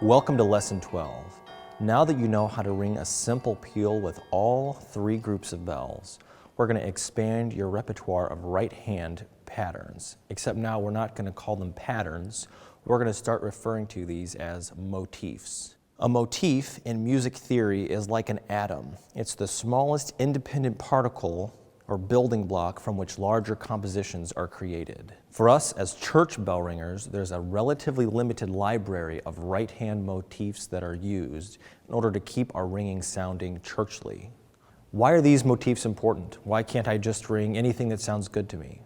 Welcome to Lesson 12. Now that you know how to ring a simple peal with all three groups of bells, we're going to expand your repertoire of right hand patterns. Except now we're not going to call them patterns, we're going to start referring to these as motifs. A motif in music theory is like an atom. It's the smallest independent particle or building block from which larger compositions are created. For us as church bell ringers, there's a relatively limited library of right-hand motifs that are used in order to keep our ringing sounding churchly. Why are these motifs important? Why can't I just ring anything that sounds good to me?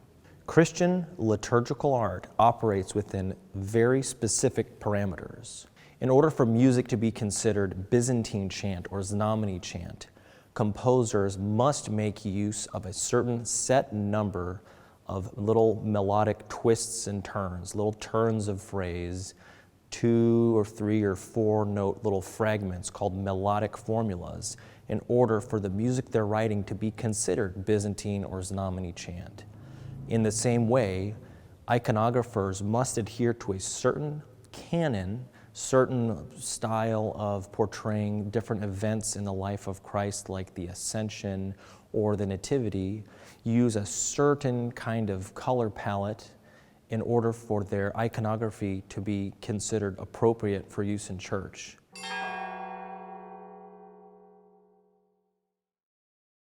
Christian liturgical art operates within very specific parameters. In order for music to be considered Byzantine chant or Znamenny chant, composers must make use of a certain set number of little melodic twists and turns, little turns of phrase, 2 or 3 or 4 note little fragments called melodic formulas in order for the music they're writing to be considered Byzantine or Znamenny chant. In the same way, iconographers must adhere to a certain canon, certain style of portraying different events in the life of Christ, like the Ascension or the Nativity, use a certain kind of color palette in order for their iconography to be considered appropriate for use in church.